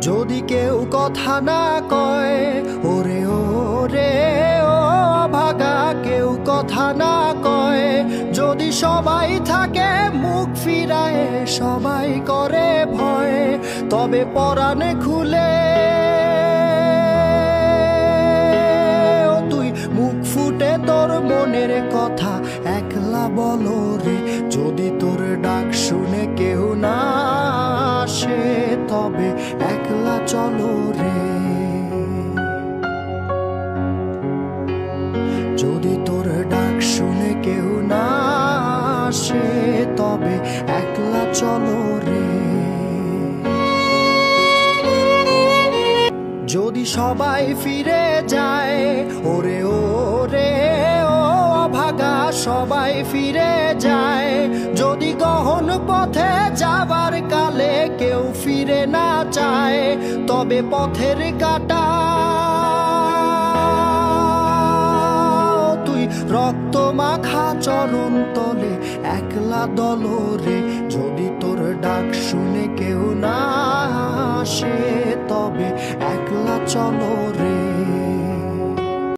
যদি কেউ কথা না কয়, ওরে ওরে ও ভাগা কেউ কথা না কয়, যদি সবাই থাকে মুখ ফিরায়, সবাই করে ভয়, তবে পরাণ খুলে তুই মুখ ফুটে তোর মনের কথা একলা বলো রে। যদি তোর ডাক শুনে কেউ না আসে, তবে একলা চলো রে। যদি তোর ডাক শুনে কেউ না আসে, তবে একলা চলো রে। যদি সবাই ফিরে যায়, ওরে ওরে ও ভাগা সবাই ফিরে যায়, যদি গহন পথে যাবার কালে কেউ ফিরে না চায়, তবে পথের কাটা তুই রক্ত মাখা চরণ তলে একলা দলরে। যদি তোর ডাক শুনে কেউ না আসে, তবে একলা চলো